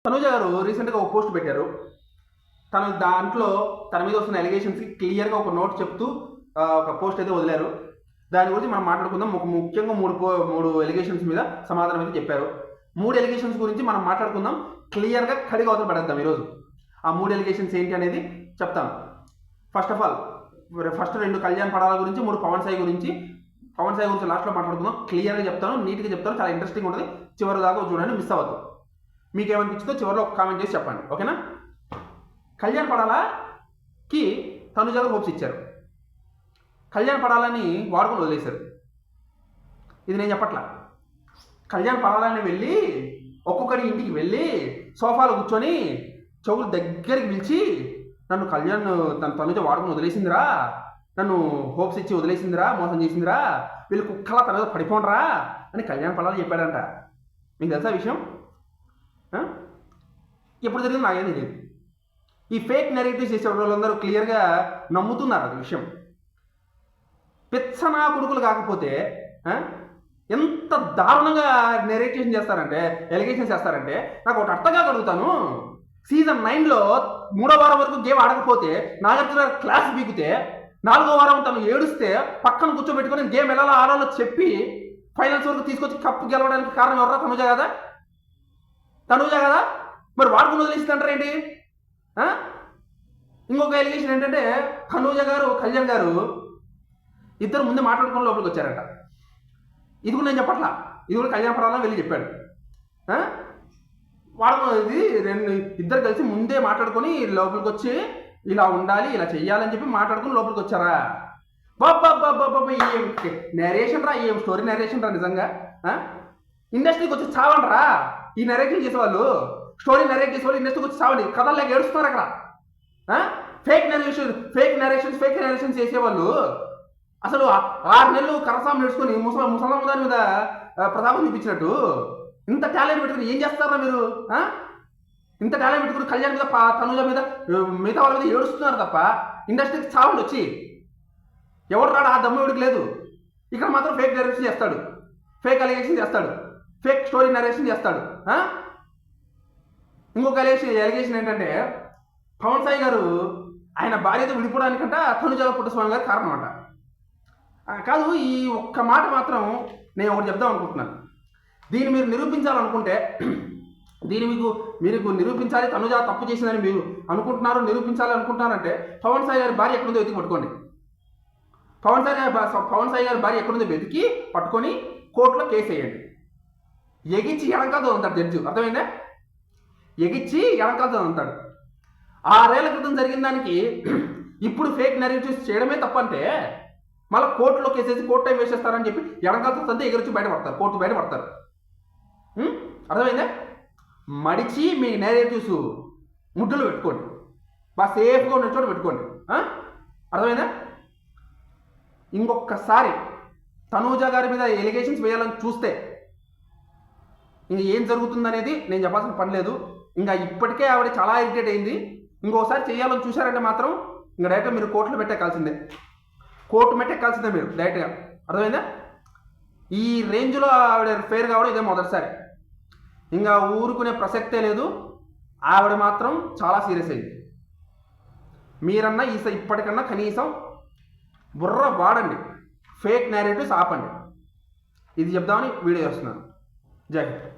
తనుజ గారు రీసెంట్గా ఒక పోస్ట్ పెట్టారు. తను దాంట్లో తన మీద వస్తున్న ఎలిగేషన్స్కి క్లియర్గా ఒక నోట్ చెప్తూ ఒక పోస్ట్ అయితే వదిలారు. దాని గురించి మనం మాట్లాడుకుందాం. ముఖ్యంగా మూడు ఎలిగేషన్స్ మీద సమాధానం అయితే చెప్పారు. 3 ఎలిగేషన్స్ గురించి మనం మాట్లాడుకుందాం. క్లియర్గా కడిగా అవతల పడేద్దాం ఈరోజు. ఆ 3 ఎలిగేషన్స్ ఏంటి అనేది చెప్తాను. First of all first 2 Kalyan Padala గురించి, 3 పవన్ సాయి గురించి లాస్ట్లో మాట్లాడుకుందాం. క్లియర్గా చెప్తాను, నీట్గా చెప్తాను, చాలా ఇంట్రెస్టింగ్ ఉంటుంది. చివరి దాకా చూడండి, మిస్ అవ్వద్దు. మీకు ఏమనిపించిందో చివరిలో ఒక కామెంట్ చేసి చెప్పండి, ఓకేనా? కళ్యాణ్ పడాలకి తనుజ గారు హోప్స్ ఇచ్చారు. కళ్యాణ్ పడాలని వాడుకొని వదిలేశారు. ఇది నేను చెప్పట్లా. కళ్యాణ్ పడాలని వెళ్ళి ఒక్కొక్కరి ఇంటికి వెళ్ళి సోఫాలో కూర్చొని చెవులు దగ్గరికి పిలిచి నన్ను తనుజ వాడుకొని వదిలేసిందిరా, నన్ను హోప్స్ ఇచ్చి వదిలేసిందిరా, మోసం చేసిందిరా, వీళ్ళు కుక్కలా తన మీద పడిపోండ్రా అని కళ్యాణ్ పడాలని చెప్పాడంట. మీకు తెలుసా విషయం? ఎప్పుడు జరిగింది నాకేం తెలియదు. ఈ ఫేక్ నెరేటివ్స్ చేసే వాళ్ళందరూ క్లియర్గా నమ్ముతున్నారు అది విషయం. పెచ్చనా కొడుకులు కాకపోతే ఎంత దారుణంగా నెరేటివ్స్ చేస్తారంటే, ఎలిగేషన్స్ చేస్తారంటే నాకు ఒకటి అర్థంగా కలుగుతాను. సీజన్ 9లో 3వ వారం వరకు గేమ్ ఆడకపోతే నాగార్జున క్లాస్ బీగితే 4వ వారం తను ఏడుస్తే పక్కన కూర్చోబెట్టుకొని గేమ్ ఎలా ఆడాలో చెప్పి ఫైనల్స్ వరకు తీసుకొచ్చి కప్పు గెలవడానికి కారణం ఎవరా? తనుజ కదా. మరి వాడుకుని వదిలేసిందంటారు ఏంటి? ఇంకొక ఎలిగేషన్ ఏంటంటే తనుజ గారు కళ్యాణ్ గారు ఇద్దరు ముందే మాట్లాడుకుని లోపలికి వచ్చారట. ఇది కూడా నేను చెప్పట్లా, ఇది కూడా కళ్యాణ్ పడాలని వెళ్ళి చెప్పాడు. వాడుకున్నది ఇద్దరు కలిసి ముందే మాట్లాడుకొని లోపలికి వచ్చి ఇలా ఉండాలి, ఇలా చెయ్యాలని చెప్పి మాట్లాడుకుని లోపలికి వచ్చారా? బాబా ఏం నెరేషన్ రా, ఏం స్టోరీ నెరేషన్ రా నిజంగా. ఇండస్ట్రీకి వచ్చి చావండ్రా ఈ నెరేటివ్ చేసేవాళ్ళు. స్టోరీ నెరేట్ చేసేవాళ్ళు ఇండస్ట్రీకి వచ్చి చావండి. కథలు లేక ఏడుస్తున్నారు అక్కడ. ఫేక్ నెరేషన్స్ చేసేవాళ్ళు అసలు 6 నెలలు కరసాం నేర్చుకొని ముసలాం దాని మీద ప్రతాపం చూపించినట్టు ఇంత టాలెంట్ పెట్టుకుని ఏం చేస్తారా మీరు? ఇంత టాలెంట్ పెట్టుకుని కళ్యాణ్ మీద, తనుజ మీద, మిగతా వాళ్ళ మీద ఏడుస్తున్నారు తప్ప ఇండస్ట్రీకి చావండి వచ్చి. ఎవడు రాడు, ఆ దమ్ము ఎవడికి లేదు. ఇక్కడ మాత్రం ఫేక్ నెరేషన్ చేస్తాడు, ఫేక్ అలిగేషన్ చేస్తాడు, ఫేక్ స్టోరీ నరేషన్ చేస్తాడు. ఇంకొక ఎలిగేషన్ ఏంటంటే పవన్ సాయి గారు ఆయన భార్యతో విడిపోవడానికంట తనుజ పుట్టస్వామి గారు కారణం అంట. కాదు, ఈ ఒక్క మాట మాత్రం నేను ఒకటి చెప్దాం అనుకుంటున్నాను. దీన్ని మీరు నిరూపించాలనుకుంటే, మీరు నిరూపించాలి, తనుజ తప్పు చేసిందని మీరు నిరూపించాలి అనుకుంటున్నారంటే పవన్ సాయి గారి భార్య ఎక్కడుందో వెతికి పట్టుకోండి. పవన్ సాయి గారి భార్య ఎక్కడుందో వెతికి పట్టుకొని కోర్టులో కేసు వేయండి. ఎగిచ్చి ఎడంకాలతో ఉంటాడు జడ్జి, అర్థమైందా? ఎగిచ్చి ఎడంకాలతో ఉంటాడు. 6 ఏళ్ల క్రితం జరిగిన దానికి ఇప్పుడు ఫేక్ నెరేటివ్స్ చేయడమే తప్పంటే మళ్ళీ కోర్టులో కేసేసి కోర్టు టైం వేస్ట్ చేస్తారని చెప్పి ఎడంకాలతో తంతే ఎగిరొచ్చి బయటపడతారు, కోర్టు బయటపడతారు. అర్థమైందా? మడిచి మీ నెరేటివ్స్ ముడ్డులు పెట్టుకోండి, బాగా సేఫ్గా ఉన్న చోట పెట్టుకోండి. అర్థమైందా? ఇంకొకసారి తనూజ గారి మీద ఎలిగేషన్స్ వేయాలని చూస్తే ఇంకా ఏం జరుగుతుందనేది నేను చెప్పాల్సిన పని లేదు. ఇంకా ఇప్పటికే ఆవిడ చాలా ఇరిటేట్ అయింది. ఇంకోసారి చేయాలని చూశారంటే మాత్రం ఇంకా డైరెక్ట్గా మీరు కోర్టులో పెట్టేకాల్సిందే మీరు డైరెక్ట్గా. అర్థమైందా? ఈ రేంజ్లో ఆవిడ ఫెయిర్ కావడం ఇదే మొదటిసారి. ఇంకా ఊరుకునే ప్రసక్తే లేదు. ఆవిడ మాత్రం చాలా సీరియస్ అయింది. మీరన్నా ఇప్పటికన్నా కనీసం బుర్ర వాడండి, ఫేక్ నేరేటివ్స్ ఆపండి. ఇది చెప్దామని వీడియో చేస్తున్నాను. జై హింద్.